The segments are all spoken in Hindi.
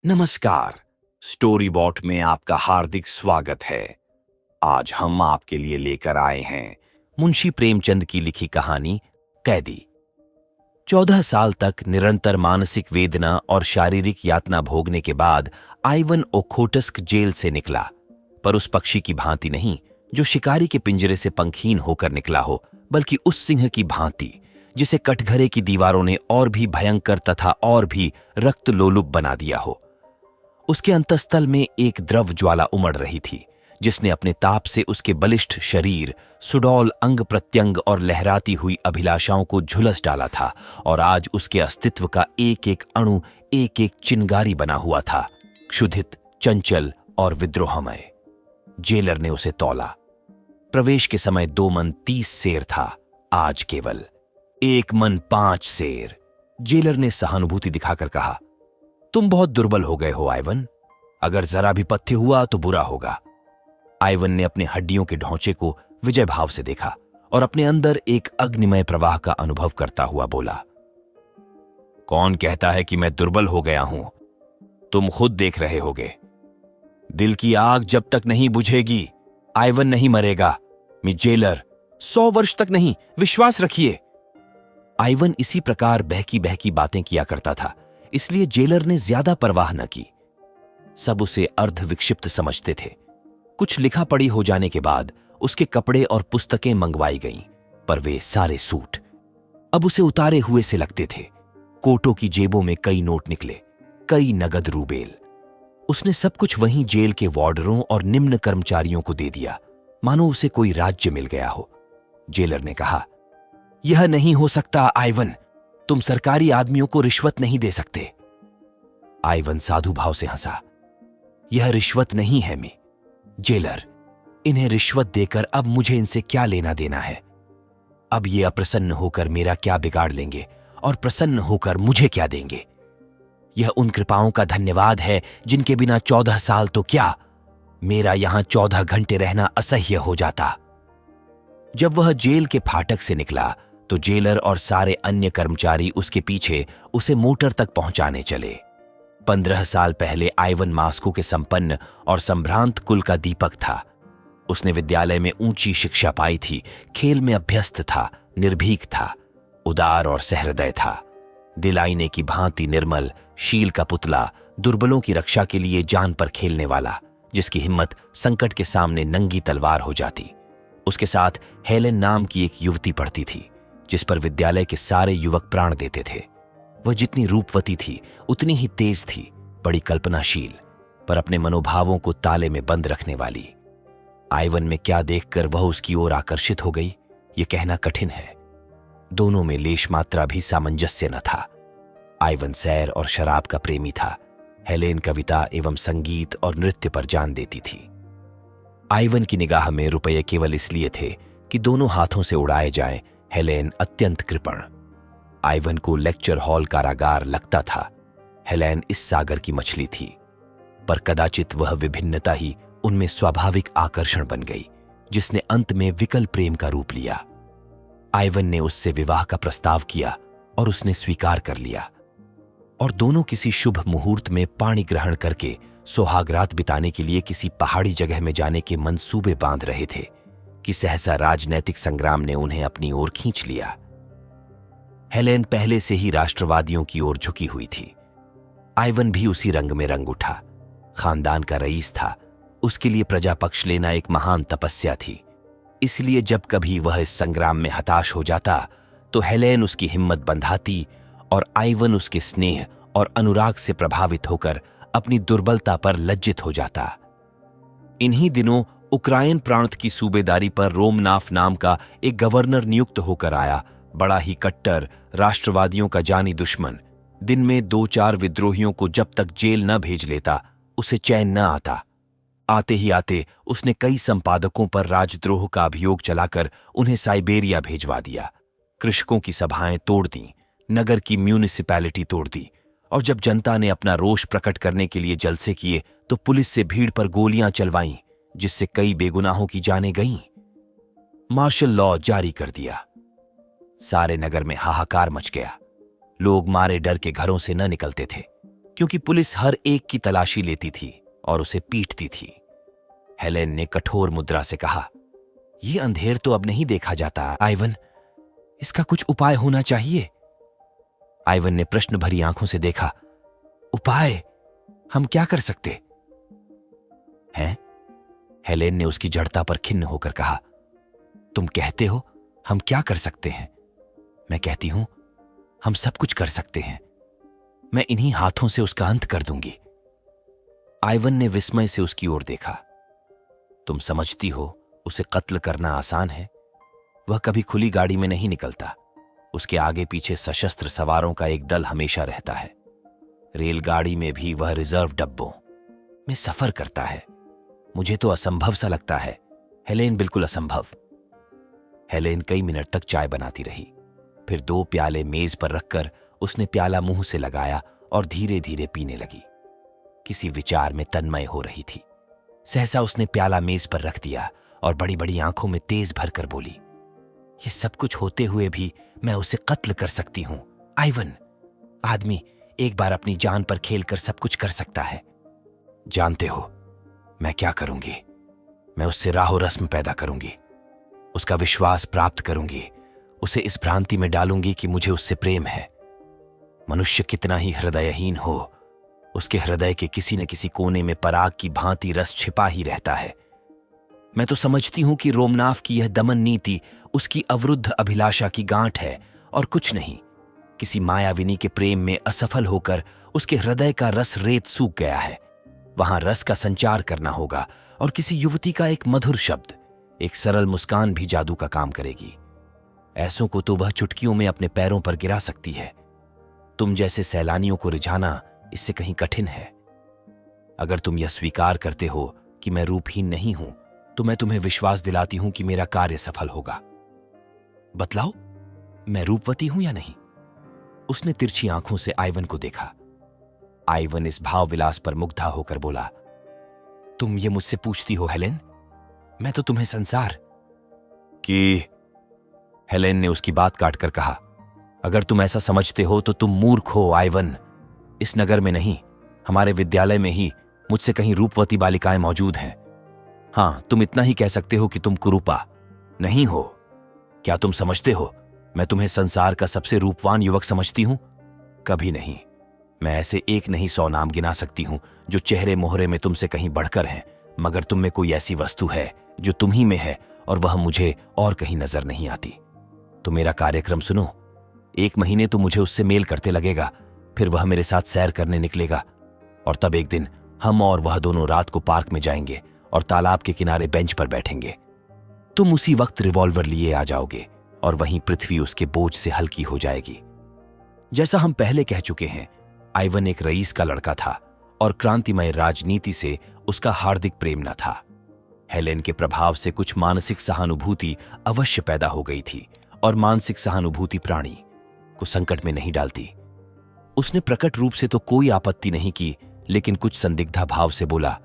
नमस्कार। स्टोरी बॉट में आपका हार्दिक स्वागत है। आज हम आपके लिए लेकर आए हैं मुंशी प्रेमचंद की लिखी कहानी कैदी। 14 साल तक निरंतर मानसिक वेदना और शारीरिक यातना भोगने के बाद आइवन ओखोटस्क जेल से निकला, पर उस पक्षी की भांति नहीं जो शिकारी के पिंजरे से पंखहीन होकर निकला हो, बल्कि उस सिंह की भांति जिसे कटघरे की दीवारों ने और भी भयंकर तथा और भी रक्तलोलुप बना दिया हो। उसके अंतस्तल में एक द्रव ज्वाला उमड़ रही थी, जिसने अपने ताप से उसके बलिष्ठ शरीर, सुडौल अंग प्रत्यंग और लहराती हुई अभिलाषाओं को झुलस डाला था, और आज उसके अस्तित्व का एक एक अणु एक एक चिंगारी बना हुआ था, क्षुधित, चंचल और विद्रोहमय। जेलर ने उसे तौला। प्रवेश के समय 2 मन 30 सेर था, आज केवल 1 मन 5 सेर। जेलर ने सहानुभूति दिखाकर कहा, तुम बहुत दुर्बल हो गए हो आइवन, अगर जरा भी पथ्य हुआ तो बुरा होगा। आइवन ने अपने हड्डियों के ढांचे को विजय भाव से देखा और अपने अंदर एक अग्निमय प्रवाह का अनुभव करता हुआ बोला, कौन कहता है कि मैं दुर्बल हो गया हूं? तुम खुद देख रहे होगे। दिल की आग जब तक नहीं बुझेगी, आइवन नहीं मरेगा। मैं जेलर 100 वर्ष तक नहीं, विश्वास रखिए। आइवन इसी प्रकार बहकी बहकी बातें किया करता था, इसलिए जेलर ने ज्यादा परवाह न की। सब उसे अर्ध विक्षिप्त समझते थे। कुछ लिखा पढ़ी हो जाने के बाद उसके कपड़े और पुस्तकें मंगवाई गईं, पर वे सारे सूट अब उसे उतारे हुए से लगते थे। कोटों की जेबों में कई नोट निकले, कई नगद रूबेल। उसने सब कुछ वहीं जेल के वार्डरों और निम्न कर्मचारियों को दे दिया, मानो उसे कोई राज्य मिल गया हो। जेलर ने कहा, यह नहीं हो सकता आइवन, तुम सरकारी आदमियों को रिश्वत नहीं दे सकते। आइवन साधु भाव से हंसा, यह रिश्वत नहीं है मैं जेलर, इन्हें रिश्वत देकर अब मुझे इनसे क्या लेना देना है? अब ये अप्रसन्न होकर मेरा क्या बिगाड़ लेंगे और प्रसन्न होकर मुझे क्या देंगे? यह उन कृपाओं का धन्यवाद है जिनके बिना 14 साल तो क्या, मेरा यहां 14 घंटे रहना असह्य हो जाता। जब वह जेल के फाटक से निकला तो जेलर और सारे अन्य कर्मचारी उसके पीछे उसे मोटर तक पहुंचाने चले। 15 साल पहले आइवन मास्को के संपन्न और संभ्रांत कुल का दीपक था। उसने विद्यालय में ऊंची शिक्षा पाई थी, खेल में अभ्यस्त था, निर्भीक था, उदार और सहृदय था। दिल आईने की भांति निर्मल, शील का पुतला, दुर्बलों की रक्षा के लिए जान पर खेलने वाला, जिसकी हिम्मत संकट के सामने नंगी तलवार हो जाती। उसके साथ हेलेन नाम की एक युवती पढ़ती थी, जिस पर विद्यालय के सारे युवक प्राण देते थे। वह जितनी रूपवती थी उतनी ही तेज थी, बड़ी कल्पनाशील, पर अपने मनोभावों को ताले में बंद रखने वाली। आइवन में क्या देखकर वह उसकी ओर आकर्षित हो गई, यह कहना कठिन है। दोनों में लेश मात्रा भी सामंजस्य न था। आइवन सैर और शराब का प्रेमी था, हेलेन कविता एवं संगीत और नृत्य पर जान देती थी। आइवन की निगाह में रुपये केवल इसलिए थे कि दोनों हाथों से उड़ाए जाएं। हेलेन अत्यंत कृपण। आइवन को लेक्चर हॉल कारागार लगता था, हेलेन इस सागर की मछली थी, पर कदाचित वह विभिन्नता ही उनमें स्वाभाविक आकर्षण बन गई, जिसने अंत में विकल प्रेम का रूप लिया। आइवन ने उससे विवाह का प्रस्ताव किया और उसने स्वीकार कर लिया, और दोनों किसी शुभ मुहूर्त में पाणी ग्रहण करके सुहागरात बिताने के लिए किसी पहाड़ी जगह में जाने के मंसूबे बांध रहे थे कि सहसा राजनैतिक संग्राम ने उन्हें अपनी ओर खींच लिया। हेलेन पहले से ही राष्ट्रवादियों की ओर झुकी हुई थी। आइवन भी उसी रंग में रंग उठा। खानदान का रईस था, उसके लिए प्रजा पक्ष लेना एक महान तपस्या थी। इसलिए जब कभी वह इस संग्राम में हताश हो जाता तो हेलेन उसकी हिम्मत बंधाती और आइवन उसके स्नेह और अनुराग से प्रभावित होकर अपनी दुर्बलता पर लज्जित हो जाता। इन्हीं दिनों उक्राइन प्रांत की सूबेदारी पर रोमनाफ नाम का एक गवर्नर नियुक्त होकर आया, बड़ा ही कट्टर, राष्ट्रवादियों का जानी दुश्मन। दिन में 2-4 विद्रोहियों को जब तक जेल न भेज लेता उसे चैन न आता। आते ही आते उसने कई संपादकों पर राजद्रोह का अभियोग चलाकर उन्हें साइबेरिया भेजवा दिया। कृषकों की सभाएं तोड़ दी, नगर की म्यूनिसिपैलिटी तोड़ दी, और जब जनता ने अपना रोष प्रकट करने के लिए जलसे किए तो पुलिस से भीड़ पर गोलियां चलवाईं, जिससे कई बेगुनाहों की जानें गईं। मार्शल लॉ जारी कर दिया। सारे नगर में हाहाकार मच गया। लोग मारे डर के घरों से न निकलते थे। क्योंकि पुलिस हर एक की तलाशी लेती थी और उसे पीटती थी। हेलेन ने कठोर मुद्रा से कहा, यह अंधेर तो अब नहीं देखा जाता आइवन, इसका कुछ उपाय होना चाहिए। आइवन ने प्रश्न भरी आंखों से देखा। उपाय? हम क्या कर सकते हैं? हेलेन ने उसकी जड़ता पर खिन्न होकर कहा, तुम कहते हो हम क्या कर सकते हैं, मैं कहती हूं हम सब कुछ कर सकते हैं। मैं इन्हीं हाथों से उसका अंत कर दूंगी। आइवन ने विस्मय से उसकी ओर देखा। तुम समझती हो उसे कत्ल करना आसान है? वह कभी खुली गाड़ी में नहीं निकलता। उसके आगे पीछे सशस्त्र सवारों का एक दल हमेशा रहता है। रेलगाड़ी में भी वह रिजर्व डब्बों में सफर करता है। मुझे तो असंभव सा लगता है हेलेन, बिल्कुल असंभव। हेलेन कई मिनट तक चाय बनाती रही। फिर 2 प्याले मेज पर रखकर उसने प्याला मुंह से लगाया और धीरे धीरे पीने लगी। किसी विचार में तन्मय हो रही थी। सहसा उसने प्याला मेज पर रख दिया और बड़ी बड़ी आंखों में तेज भरकर बोली, ये सब कुछ होते हुए भी मैं उसे कत्ल कर सकती हूं आइवन। आदमी एक बार अपनी जान पर खेलकर सब कुछ कर सकता है। जानते हो मैं क्या करूंगी? मैं उससे राहो रस्म पैदा करूंगी, उसका विश्वास प्राप्त करूंगी, उसे इस भ्रांति में डालूंगी कि मुझे उससे प्रेम है। मनुष्य कितना ही हृदयहीन हो, उसके हृदय के किसी न किसी कोने में पराग की भांति रस छिपा ही रहता है। मैं तो समझती हूं कि रोमनाफ की यह दमन नीति उसकी अवरुद्ध अभिलाषा की गांठ है और कुछ नहीं। किसी मायाविनी के प्रेम में असफल होकर उसके हृदय का रस रेत सूख गया है। वहां रस का संचार करना होगा और किसी युवती का एक मधुर शब्द, एक सरल मुस्कान भी जादू का काम करेगी। ऐसों को तो वह चुटकियों में अपने पैरों पर गिरा सकती है। तुम जैसे सैलानियों को रिझाना इससे कहीं कठिन है। अगर तुम यह स्वीकार करते हो कि मैं रूपहीन नहीं हूं, तो मैं तुम्हें विश्वास दिलाती हूं कि मेरा कार्य सफल होगा। बतलाओ, मैं रूपवती हूं या नहीं? उसने तिरछी आंखों से आइवन को देखा। आइवन इस भाव विलास पर मुग्धा होकर बोला, तुम ये मुझसे पूछती हो हेलेन? मैं तो तुम्हें संसार की। हेलेन ने उसकी बात काटकर कहा, अगर तुम ऐसा समझते हो तो तुम मूर्ख हो आइवन। इस नगर में नहीं, हमारे विद्यालय में ही मुझसे कहीं रूपवती बालिकाएं मौजूद हैं। हां, तुम इतना ही कह सकते हो कि तुम कुरूपा नहीं हो। क्या तुम समझते हो मैं तुम्हें संसार का सबसे रूपवान युवक समझती हूं? कभी नहीं। मैं ऐसे 1 नहीं 100 नाम गिना सकती हूं जो चेहरे मोहरे में तुमसे कहीं बढ़कर हैं, मगर तुम में कोई ऐसी वस्तु है जो तुम ही में है और वह मुझे और कहीं नजर नहीं आती। तो मेरा कार्यक्रम सुनो। 1 महीने तो मुझे उससे मेल करते लगेगा, फिर वह मेरे साथ सैर करने निकलेगा और तब एक दिन हम और वह दोनों रात को पार्क में जाएंगे और तालाब के किनारे बेंच पर बैठेंगे। तुम उसी वक्त रिवॉल्वर लिए आ जाओगे और वहीं पृथ्वी उसके बोझ से हल्की हो जाएगी। जैसा हम पहले कह चुके हैं, आइवन एक रईस का लड़का था और क्रांतिमय राजनीति से उसका हार्दिक प्रेम न था। हेलेन के प्रभाव से कुछ मानसिक सहानुभूति अवश्य पैदा हो गई थी और मानसिक सहानुभूति प्राणी को संकट में नहीं डालती। उसने प्रकट रूप से तो कोई आपत्ति नहीं की, लेकिन कुछ संदिग्धा भाव से बोला,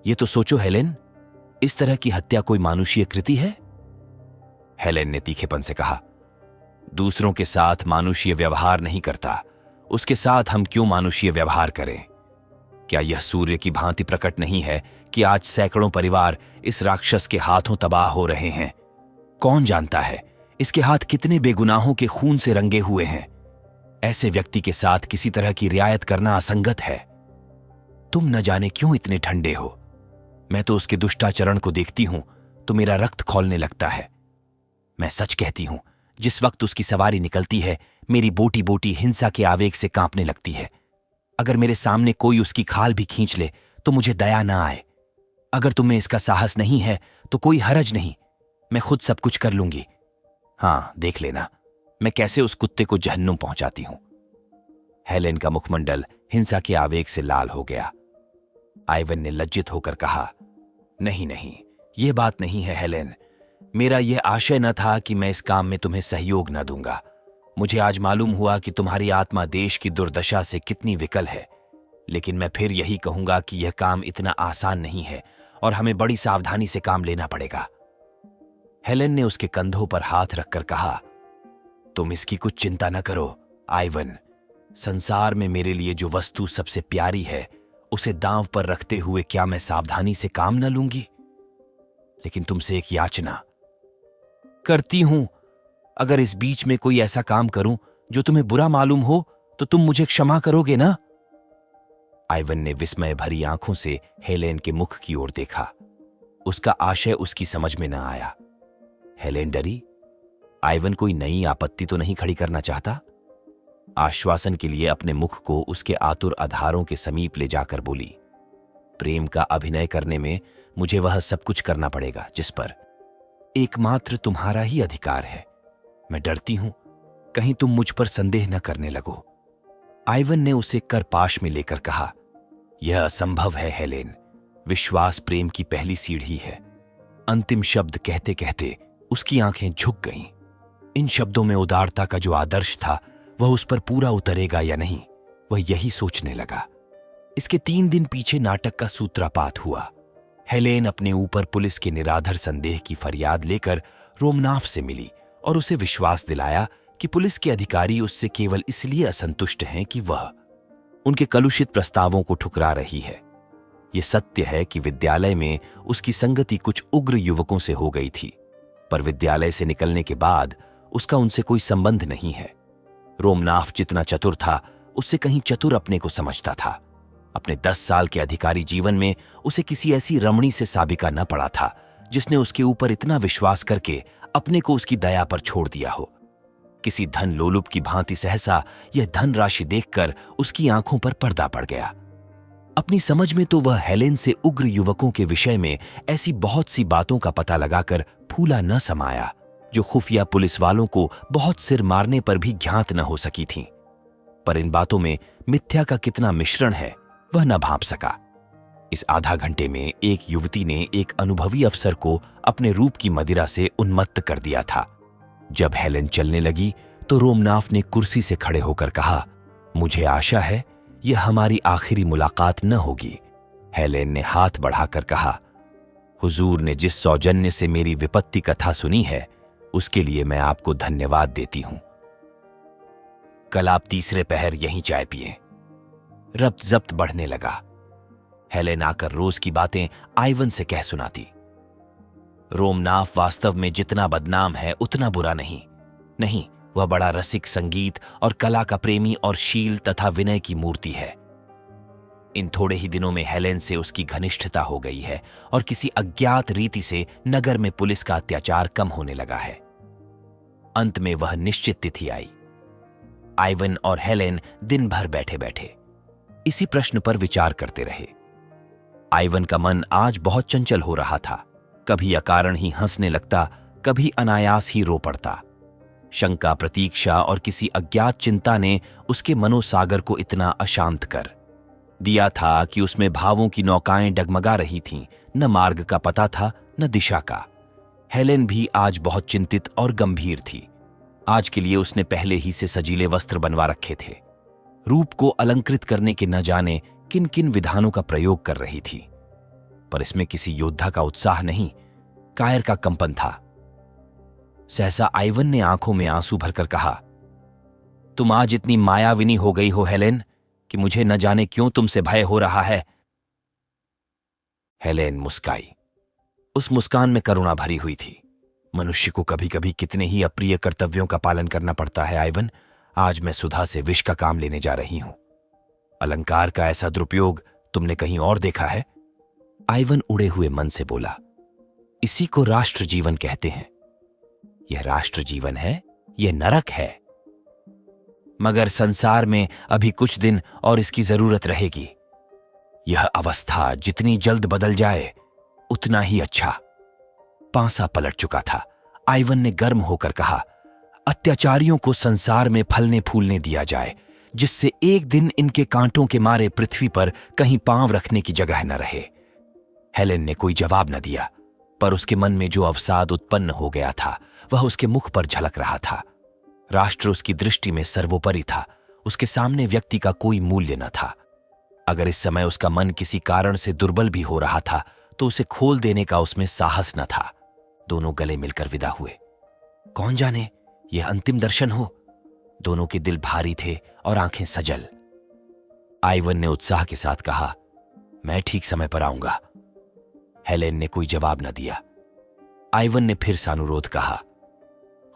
ये तो सोचो हेलेन, इस तरह की हत्या कोई मानुषीय कृति है? हेलेन ने तीखेपन से कहा, दूसरों के साथ मानुषीय व्यवहार नहीं करता, उसके साथ हम क्यों मानुषीय व्यवहार करें? क्या यह सूर्य की भांति प्रकट नहीं है कि आज सैकड़ों परिवार इस राक्षस के हाथों तबाह हो रहे हैं? कौन जानता है इसके हाथ कितने बेगुनाहों के खून से रंगे हुए हैं? ऐसे व्यक्ति के साथ किसी तरह की रियायत करना असंगत है। तुम न जाने क्यों इतने ठंडे हो। मैं तो उसके दुष्टाचरण को देखती हूं तो मेरा रक्त खौलने लगता है। मैं सच कहती हूं, जिस वक्त उसकी सवारी निकलती है, मेरी बोटी बोटी हिंसा के आवेग से कांपने लगती है। अगर मेरे सामने कोई उसकी खाल भी खींच ले तो मुझे दया ना आए। अगर तुम्हें इसका साहस नहीं है तो कोई हरज नहीं, मैं खुद सब कुछ कर लूंगी। हां, देख लेना मैं कैसे उस कुत्ते को जहन्नुम पहुंचाती हूं। हेलेन का मुखमंडल हिंसा के आवेग से लाल हो गया। आइवन ने लज्जित होकर कहा, नहीं नहीं, यह बात नहीं है हेलेन। मेरा यह आशय न था कि मैं इस काम में तुम्हें सहयोग न दूंगा। मुझे आज मालूम हुआ कि तुम्हारी आत्मा देश की दुर्दशा से कितनी विकल है, लेकिन मैं फिर यही कहूंगा कि यह काम इतना आसान नहीं है और हमें बड़ी सावधानी से काम लेना पड़ेगा। हेलेन ने उसके कंधों पर हाथ रखकर कहा, तुम इसकी कुछ चिंता न करो आइवन। संसार में मेरे लिए जो वस्तु सबसे प्यारी है उसे दांव पर रखते हुए क्या मैं सावधानी से काम न लूंगी? लेकिन तुमसे एक याचना करती हूं, अगर इस बीच में कोई ऐसा काम करूं जो तुम्हें बुरा मालूम हो तो तुम मुझे क्षमा करोगे ना? आइवन ने विस्मय भरी आंखों से हेलेन के मुख की ओर देखा। उसका आशय उसकी समझ में न आया। हेलेन डरी। आइवन कोई नई आपत्ति तो नहीं खड़ी करना चाहता? आश्वासन के लिए अपने मुख को उसके आतुर आधारों के समीप ले जाकर बोली, प्रेम का अभिनय करने में मुझे वह सब कुछ करना पड़ेगा जिस पर एकमात्र तुम्हारा ही अधिकार है। मैं डरती हूं कहीं तुम मुझ पर संदेह न करने लगो। आइवन ने उसे करपाश में लेकर कहा, यह असंभव है हेलेन। विश्वास प्रेम की पहली सीढ़ी है। अंतिम शब्द कहते कहते उसकी आंखें झुक गईं। इन शब्दों में उदारता का जो आदर्श था वह उस पर पूरा उतरेगा या नहीं, वह यही सोचने लगा। इसके 3 दिन पीछे नाटक का सूत्रपात हुआ। हेलेन अपने ऊपर पुलिस के निराधार संदेह की फरियाद लेकर रोमनाफ से मिली और उसे विश्वास दिलाया कि पुलिस के अधिकारी उससे केवल इसलिए असंतुष्ट हैं कि वह उनके कलुषित प्रस्तावों को ठुकरा रही है। यह सत्य है कि विद्यालय में उसकी संगति कुछ उग्र युवकों से हो गई थी, पर विद्यालय से निकलने के बाद उसका उनसे कोई संबंध नहीं है। रोमनाफ जितना चतुर था उससे कहीं चतुर अपने को समझता था। अपने 10 साल के अधिकारी जीवन में उसे किसी ऐसी रमणी से साबिका न पड़ा था जिसने उसके ऊपर इतना विश्वास करके अपने को उसकी दया पर छोड़ दिया हो। किसी धन लोलुप की भांति सहसा यह धनराशि देखकर उसकी आंखों पर पर्दा पड़ गया। अपनी समझ में तो वह हेलेन से उग्र युवकों के विषय में ऐसी बहुत सी बातों का पता लगाकर फूला न समाया जो खुफिया पुलिस वालों को बहुत सिर मारने पर भी ज्ञात न हो सकी थीं। पर इन बातों में मिथ्या का कितना मिश्रण है वह न भांप सका। इस आधा घंटे में एक युवती ने एक अनुभवी अफसर को अपने रूप की मदिरा से उन्मत्त कर दिया था। जब हेलेन चलने लगी तो रोमनाफ ने कुर्सी से खड़े होकर कहा, मुझे आशा है यह हमारी आखिरी मुलाकात न होगी। हेलेन ने हाथ बढ़ाकर कहा, हुजूर ने जिस सौजन्य से मेरी विपत्ति कथा सुनी है उसके लिए मैं आपको धन्यवाद देती हूं। कल आप तीसरे पहर यहीं चाय पिए। रब्त जब्त बढ़ने लगा। हेलेन आकर रोज की बातें आइवन से कह सुनाती। रोमनाफ वास्तव में जितना बदनाम है उतना बुरा नहीं, वह बड़ा रसिक, संगीत और कला का प्रेमी और शील तथा विनय की मूर्ति है। इन थोड़े ही दिनों में हेलेन से उसकी घनिष्ठता हो गई है और किसी अज्ञात रीति से नगर में पुलिस का अत्याचार कम होने लगा है। अंत में वह निश्चित तिथि आई। आइवन और हेलेन दिन भर बैठे बैठे इसी प्रश्न पर विचार करते रहे। आइवन का मन आज बहुत चंचल हो रहा था। कभी अकारण ही हंसने लगता, कभी अनायास ही रो पड़ता। शंका, प्रतीक्षा और किसी अज्ञात चिंता ने उसके मनोसागर को इतना अशांत कर दिया था कि उसमें भावों की नौकाएं डगमगा रही थीं। न मार्ग का पता था न दिशा का। हेलेन भी आज बहुत चिंतित और गंभीर थी। आज के लिए उसने पहले ही से सजीले वस्त्र बनवा रखे थे। रूप को अलंकृत करने के न जाने किन किन विधानों का प्रयोग कर रही थी, पर इसमें किसी योद्धा का उत्साह नहीं, कायर का कंपन था। सहसा आइवन ने आंखों में आंसू भरकर कहा, तुम आज इतनी मायाविनी हो गई हो हेलेन कि मुझे न जाने क्यों तुमसे भय हो रहा है। हेलेन मुस्काई। उस मुस्कान में करुणा भरी हुई थी। मनुष्य को कभी कभी कितने ही अप्रिय कर्तव्यों का पालन करना पड़ता है आइवन। आज मैं सुधा से विष का काम लेने जा रही हूं। अलंकार का ऐसा दुरुपयोग तुमने कहीं और देखा है? आइवन उड़े हुए मन से बोला, इसी को राष्ट्र जीवन कहते हैं। यह राष्ट्र जीवन है, यह नरक है। मगर संसार में अभी कुछ दिन और इसकी जरूरत रहेगी। यह अवस्था जितनी जल्द बदल जाए उतना ही अच्छा। पांसा पलट चुका था। आइवन ने गर्म होकर कहा, अत्याचारियों को संसार में फलने फूलने दिया जाए, जिससे एक दिन इनके कांटों के मारे पृथ्वी पर कहीं पांव रखने की जगह न रहे। हेलेन ने कोई जवाब न दिया, पर उसके मन में जो अवसाद उत्पन्न हो गया था वह उसके मुख पर झलक रहा था। राष्ट्र उसकी दृष्टि में सर्वोपरि था। उसके सामने व्यक्ति का कोई मूल्य न था। अगर इस समय उसका मन किसी कारण से दुर्बल भी हो रहा था तो उसे खोल देने का उसमें साहस न था। दोनों गले मिलकर विदा हुए। कौन जाने यह अंतिम दर्शन हो। दोनों के दिल भारी थे और आंखें सजल। आइवन ने उत्साह के साथ कहा, मैं ठीक समय पर आऊंगा। हेलेन ने कोई जवाब न दिया। आइवन ने फिर सानुरोध कहा,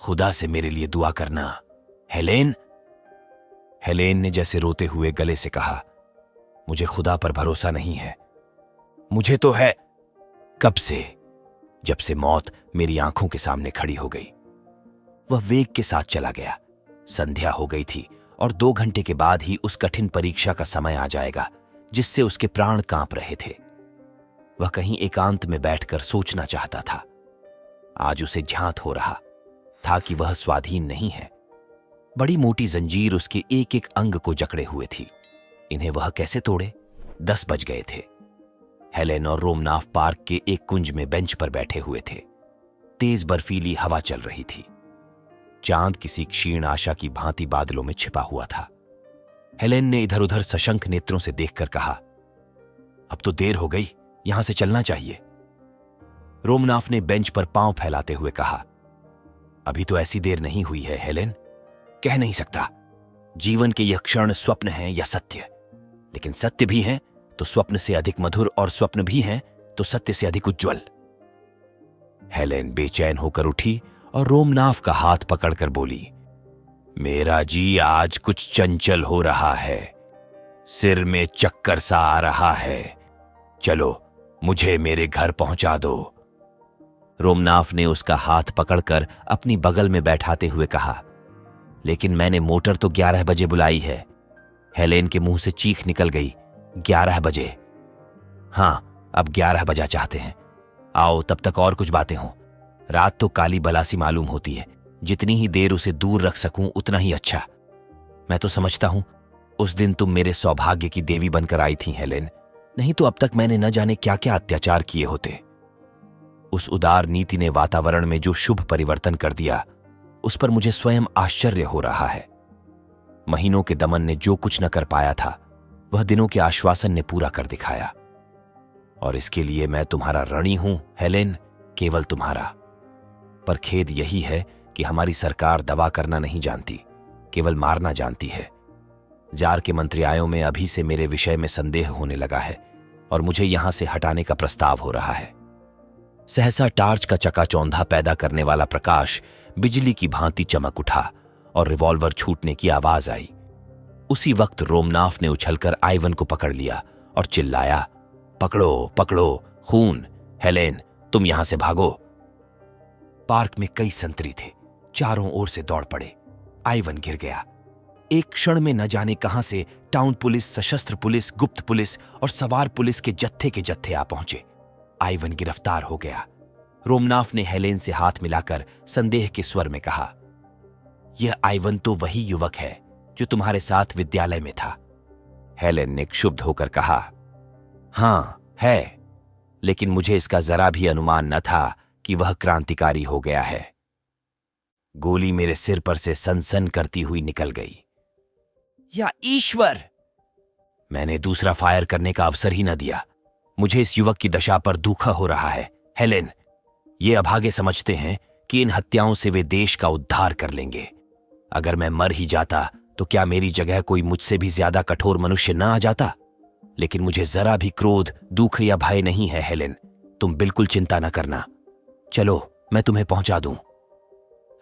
खुदा से मेरे लिए दुआ करना, हेलेन। हेलेन ने जैसे रोते हुए गले से कहा, मुझे खुदा पर भरोसा नहीं है। मुझे तो है। कब से? जब से मौत मेरी आंखों के सामने खड़ी हो गई। वह वेग के साथ चला गया। संध्या हो गई थी और 2 घंटे के बाद ही उस कठिन परीक्षा का समय आ जाएगा जिससे उसके प्राण कांप रहे थे। वह कहीं एकांत में बैठकर सोचना चाहता था। आज उसे ज्ञात हो रहा था कि वह स्वाधीन नहीं है। बड़ी मोटी जंजीर उसके एक एक अंग को जकड़े हुए थी। इन्हें वह कैसे तोड़े? 10 बज गए थे। हेलेन और रोमनाफ पार्क के एक कुंज में बेंच पर बैठे हुए थे। तेज बर्फीली हवा चल रही थी। चांद किसी क्षीण आशा की भांति बादलों में छिपा हुआ था। हेलेन ने इधर उधर सशंक नेत्रों से देखकर कहा, अब तो देर हो गई, यहां से चलना चाहिए। रोमनाफ ने बेंच पर पांव फैलाते हुए कहा, अभी तो ऐसी देर नहीं हुई है हेलेन। कह नहीं सकता। जीवन के यह क्षण स्वप्न है या सत्य। लेकिन सत्य भी है तो स्वप्न से अधिक मधुर और स्वप्न भी हैं तो सत्य से अधिक उज्जवल। हेलेन बेचैन होकर उठी और रोमनाफ का हाथ पकड़कर बोली, मेरा जी आज कुछ चंचल हो रहा है। सिर में चक्कर सा आ रहा है। चलो मुझे मेरे घर पहुंचा दो। रोमनाफ ने उसका हाथ पकड़कर अपनी बगल में बैठाते हुए कहा, लेकिन मैंने मोटर तो 11 बजे बुलाई है। हेलेन के मुंह से चीख निकल गई, 11 बजे? हां, अब 11 बजा चाहते हैं। आओ, तब तक और कुछ बातें हों। रात तो काली बलासी मालूम होती है। जितनी ही देर उसे दूर रख सकूं उतना ही अच्छा। मैं तो समझता हूं उस दिन तुम मेरे सौभाग्य की देवी बनकर आई थी हेलेन, नहीं तो अब तक मैंने न जाने क्या क्या अत्याचार किए होते। उस उदार नीति ने वातावरण में जो शुभ परिवर्तन कर दिया, उस पर मुझे स्वयं आश्चर्य हो रहा है। महीनों के दमन ने जो कुछ न कर पाया था, वह दिनों के आश्वासन ने पूरा कर दिखाया। और इसके लिए मैं तुम्हारा ऋणी हूं हेलेन, केवल तुम्हारा। पर खेद यही है कि हमारी सरकार दवा करना नहीं जानती, केवल मारना जानती है। जार के मंत्रियायों में अभी से मेरे विषय में संदेह होने लगा है और मुझे यहां से हटाने का प्रस्ताव हो रहा है। सहसा टार्च का चकाचौंधा पैदा करने वाला प्रकाश बिजली की भांति चमक उठा और रिवॉल्वर छूटने की आवाज आई। उसी वक्त रोमनाफ ने उछलकर आइवन को पकड़ लिया और चिल्लाया, पकड़ो पकड़ो, खून! हेलेन, तुम यहां से भागो। पार्क में कई संतरी थे, चारों ओर से दौड़ पड़े। आइवन गिर गया। एक क्षण में न जाने कहां से टाउन पुलिस, सशस्त्र पुलिस, गुप्त पुलिस और सवार पुलिस के जत्थे आ पहुंचे। आइवन गिरफ्तार हो गया। रोमनाफ ने हेलेन से हाथ मिलाकर संदेह के स्वर में कहा, यह आइवन तो वही युवक है जो तुम्हारे साथ विद्यालय में था। हेलेन ने क्षुब्ध होकर कहा, हां है, लेकिन मुझे इसका जरा भी अनुमान न था कि वह क्रांतिकारी हो गया है। गोली मेरे सिर पर से सनसन करती हुई निकल गई। या ईश्वर! मैंने दूसरा फायर करने का अवसर ही न दिया। मुझे इस युवक की दशा पर दुख हो रहा है हेलेन। ये अभागे समझते हैं कि इन हत्याओं से वे देश का उद्धार कर लेंगे। अगर मैं मर ही जाता तो क्या मेरी जगह कोई मुझसे भी ज्यादा कठोर मनुष्य न आ जाता? लेकिन मुझे जरा भी क्रोध, दुख या भय नहीं है हेलेन। तुम बिल्कुल चिंता न करना। चलो, मैं तुम्हें पहुंचा दूं।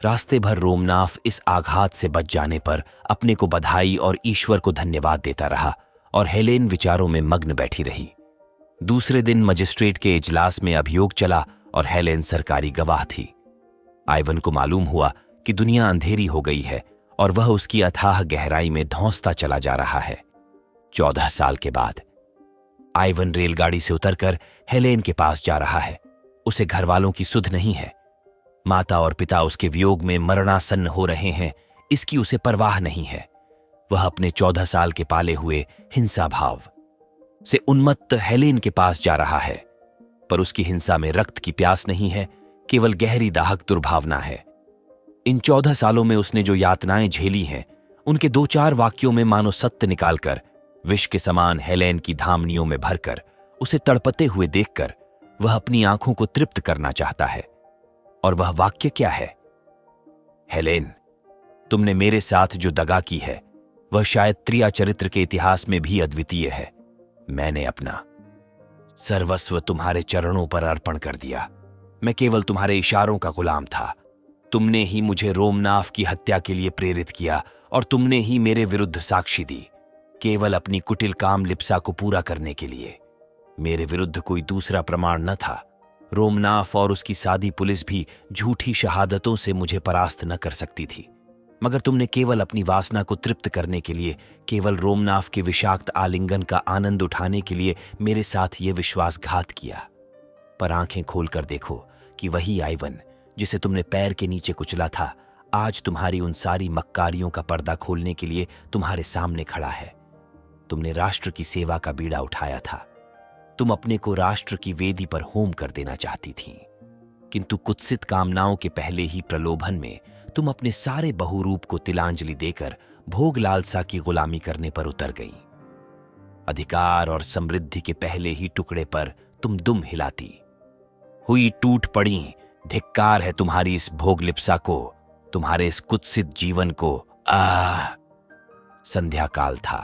रास्ते भर रोमनाफ इस आघात से बच जाने पर अपने को बधाई और ईश्वर को धन्यवाद देता रहा और हेलेन विचारों में मग्न बैठी रही। दूसरे दिन मजिस्ट्रेट के इजलास में अभियोग चला और हेलेन सरकारी गवाह थी। आइवन को मालूम हुआ कि दुनिया अंधेरी हो गई है और वह उसकी अथाह गहराई में धौंसता चला जा रहा है। 14 साल के बाद आइवन रेलगाड़ी से उतरकर हेलेन के पास जा रहा है। उसे घरवालों की सुध नहीं है। माता और पिता उसके वियोग में मरणासन्न हो रहे हैं, इसकी उसे परवाह नहीं है। वह अपने 14 साल के पाले हुए हिंसा भाव से उन्मत्त हेलेन के पास जा रहा है, पर उसकी हिंसा में रक्त की प्यास नहीं है, केवल गहरी दाहक दुर्भावना है। इन 14 सालों में उसने जो यातनाएं झेली हैं, उनके 2-4 वाक्यों में मानो सत्य निकालकर, विष के समान हेलेन की धामनियों में भरकर, उसे तड़पते हुए देखकर वह अपनी आंखों को तृप्त करना चाहता है। और वह वाक्य क्या है? हेलेन, तुमने मेरे साथ जो दगा की है वह शायद त्रिया चरित्र के इतिहास में भी अद्वितीय है। मैंने अपना सर्वस्व तुम्हारे चरणों पर अर्पण कर दिया। मैं केवल तुम्हारे इशारों का गुलाम था। तुमने ही मुझे रोमनाफ की हत्या के लिए प्रेरित किया और तुमने ही मेरे विरुद्ध साक्षी दी, केवल अपनी कुटिल काम लिप्सा को पूरा करने के लिए। मेरे विरुद्ध कोई दूसरा प्रमाण न था। रोमनाफ और उसकी सादी पुलिस भी झूठी शहादतों से मुझे परास्त न कर सकती थी, मगर तुमने केवल अपनी वासना को तृप्त करने के लिए, केवल रोमनाफ के विषाक्त आलिंगन का आनंद उठाने के लिए मेरे साथ ये विश्वासघात किया। पर आंखें खोलकर देखो कि वही आइवन जिसे तुमने पैर के नीचे कुचला था, आज तुम्हारी उन सारी मक्कारियों का पर्दा खोलने के लिए तुम्हारे सामने खड़ा है। तुमने राष्ट्र की सेवा का बीड़ा उठाया था। तुम अपने को राष्ट्र की वेदी पर होम कर देना चाहती थीं, किंतु कुत्सित कामनाओं के पहले ही प्रलोभन में तुम अपने सारे बहुरूप को तिलांजलि देकर भोग लालसा की गुलामी करने पर उतर गई। अधिकार और समृद्धि के पहले ही टुकड़े पर तुम दुम हिलाती हुई टूट पड़ी। धिक्कार है तुम्हारी इस भोग लिप्सा को, तुम्हारे इस कुत्सित जीवन को। संध्या काल था।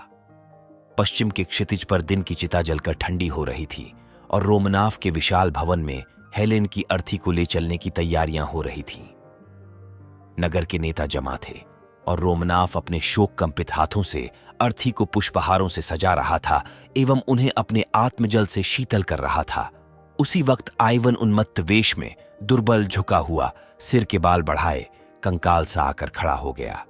पश्चिम के क्षितिज पर दिन की चिता जलकर ठंडी हो रही थी और रोमनाफ के विशाल भवन में हेलेन की अर्थी को ले चलने की तैयारियां हो रही थीं। नगर के नेता जमा थे और रोमनाफ अपने शोक कंपित हाथों से अर्थी को पुष्पहारों से सजा रहा था एवं उन्हें अपने आत्मजल से शीतल कर रहा था। उसी वक्त आइवन उन्मत्त वेश में, दुर्बल झुका हुआ, सिर के बाल बढ़ाए, कंकाल सा आकर खड़ा हो गया।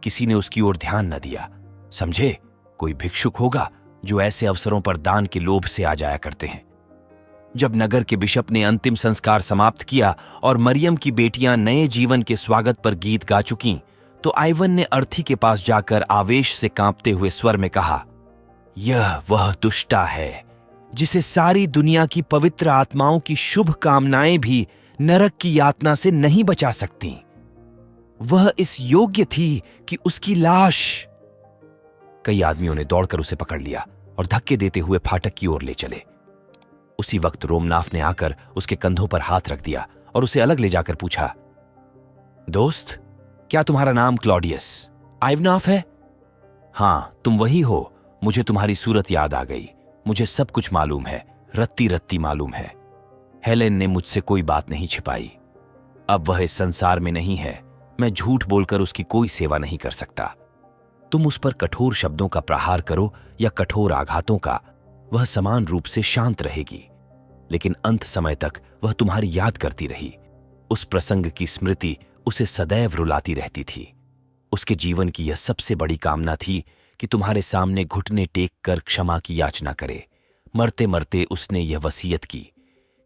किसी ने उसकी ओर ध्यान न दिया। समझे, कोई भिक्षुक होगा जो ऐसे अवसरों पर दान के लोभ से आ जाया करते हैं। जब नगर के बिशप ने अंतिम संस्कार समाप्त किया और मरियम की बेटियां नए जीवन के स्वागत पर गीत गा चुकीं, तो आइवन ने अर्थी के पास जाकर आवेश से कांपते हुए स्वर में कहा, यह वह दुष्टा है जिसे सारी दुनिया की पवित्र आत्माओं की शुभ कामनाएं भी नरक की यातना से नहीं बचा सकती। वह इस योग्य थी कि उसकी लाश। कई आदमियों ने दौड़कर उसे पकड़ लिया और धक्के देते हुए फाटक की ओर ले चले। उसी वक्त रोमनाफ ने आकर उसके कंधों पर हाथ रख दिया और उसे अलग ले जाकर पूछा, दोस्त, क्या तुम्हारा नाम क्लॉडियस आइवनाफ है? हां, तुम वही हो। मुझे तुम्हारी सूरत याद आ गई। मुझे सब कुछ मालूम है, रत्ती रत्ती मालूम है। हेलेन ने मुझसे कोई बात नहीं छिपाई। अब वह इस संसार में नहीं है। मैं झूठ बोलकर उसकी कोई सेवा नहीं कर सकता। तुम उस पर कठोर शब्दों का प्रहार करो या कठोर आघातों का, वह समान रूप से शांत रहेगी। लेकिन अंत समय तक वह तुम्हारी याद करती रही। उस प्रसंग की स्मृति उसे सदैव रुलाती रहती थी। उसके जीवन की यह सबसे बड़ी कामना थी कि तुम्हारे सामने घुटने टेक कर क्षमा की याचना करे। मरते मरते उसने यह वसीयत की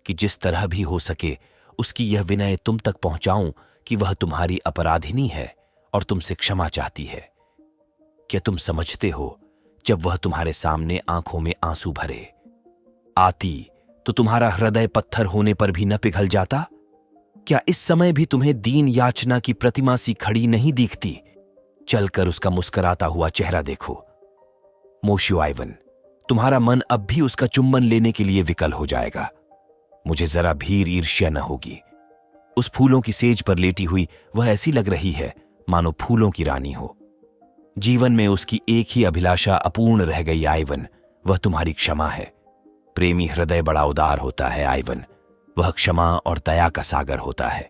कि जिस तरह भी हो सके उसकी यह विनय तुम तक पहुंचाऊं कि वह तुम्हारी अपराधिनी है और तुमसे क्षमा चाहती है। क्या तुम समझते हो, जब वह तुम्हारे सामने आंखों में आंसू भरे आती तो तुम्हारा हृदय पत्थर होने पर भी न पिघल जाता? क्या इस समय भी तुम्हें दीन याचना की प्रतिमा सी खड़ी नहीं दिखती? चलकर उसका मुस्कुराता हुआ चेहरा देखो। मोशियो आइवन, तुम्हारा मन अब भी उसका चुंबन लेने के लिए विकल हो जाएगा। मुझे जरा भी ईर्ष्या न होगी। उस फूलों की सेज पर लेटी हुई वह ऐसी लग रही है मानो फूलों की रानी हो। जीवन में उसकी एक ही अभिलाषा अपूर्ण रह गई आइवन, वह तुम्हारी क्षमा है। प्रेमी हृदय बड़ा उदार होता है आइवन, वह क्षमा और दया का सागर होता है।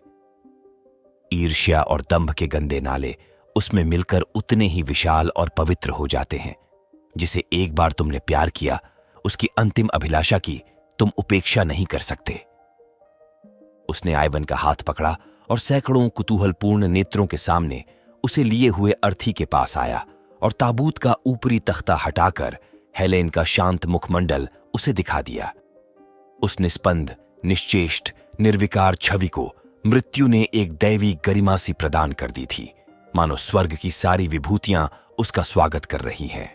ईर्ष्या और दंभ के गंदे नाले उसमें मिलकर उतने ही विशाल और पवित्र हो जाते हैं। जिसे एक बार तुमने प्यार किया, उसकी अंतिम अभिलाषा की तुम उपेक्षा नहीं कर सकते। उसने आइवन का हाथ पकड़ा और सैकड़ों कुतूहलपूर्ण नेत्रों के सामने उसे लिए हुए अर्थी के पास आया और ताबूत का ऊपरी तख्ता हटाकर हेलेन का शांत मुखमंडल उसे दिखा दिया। उस निस्पंद, निश्चेष्ट, निर्विकार छवि को मृत्यु ने एक दैवी गरिमा सी प्रदान कर दी थी, मानो स्वर्ग की सारी विभूतियां उसका स्वागत कर रही हैं।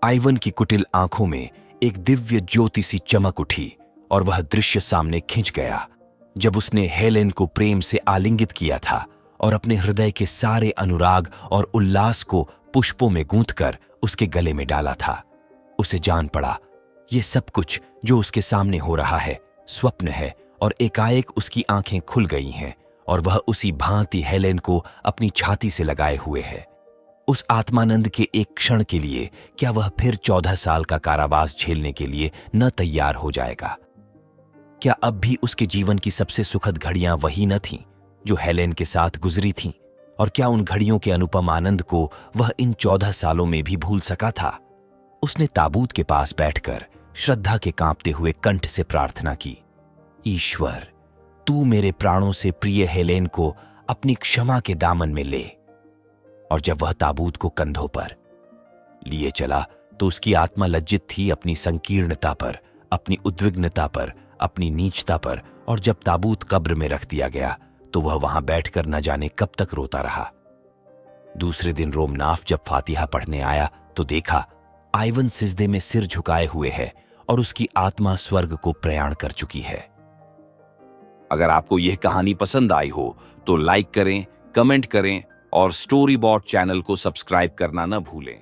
आइवन की कुटिल आंखों में एक दिव्य ज्योति सी चमक उठी और वह दृश्य सामने खिंच गया जब उसने हेलेन को प्रेम से आलिंगित किया था और अपने हृदय के सारे अनुराग और उल्लास को पुष्पों में गूंथकर उसके गले में डाला था। उसे जान पड़ा ये सब कुछ जो उसके सामने हो रहा है स्वप्न है और एकाएक उसकी आंखें खुल गई हैं और वह उसी भांति हेलेन को अपनी छाती से लगाए हुए है। उस आत्मानंद के एक क्षण के लिए क्या वह फिर 14 साल का कारावास झेलने के लिए न तैयार हो जाएगा? क्या अब भी उसके जीवन की सबसे सुखद घड़ियां वही न थीं जो हेलेन के साथ गुजरी थीं? और क्या उन घड़ियों के अनुपम आनंद को वह इन 14 सालों में भी भूल सका था? उसने ताबूत के पास बैठकर श्रद्धा के कांपते हुए कंठ से प्रार्थना की, ईश्वर, तू मेरे प्राणों से प्रिय हेलेन को अपनी क्षमा के दामन में ले। और जब वह ताबूत को कंधों पर लिए चला तो उसकी आत्मा लज्जित थी अपनी संकीर्णता पर, अपनी उद्विग्नता पर, अपनी नीचता पर। और जब ताबूत कब्र में रख दिया गया तो वह वहां बैठकर न जाने कब तक रोता रहा। दूसरे दिन रोमनाफ जब फातिहा पढ़ने आया तो देखा आइवन सिजदे में सिर झुकाए हुए है और उसकी आत्मा स्वर्ग को प्रयाण कर चुकी है। अगर आपको यह कहानी पसंद आई हो तो लाइक करें, कमेंट करें और स्टोरी बॉट चैनल को सब्सक्राइब करना न भूलें।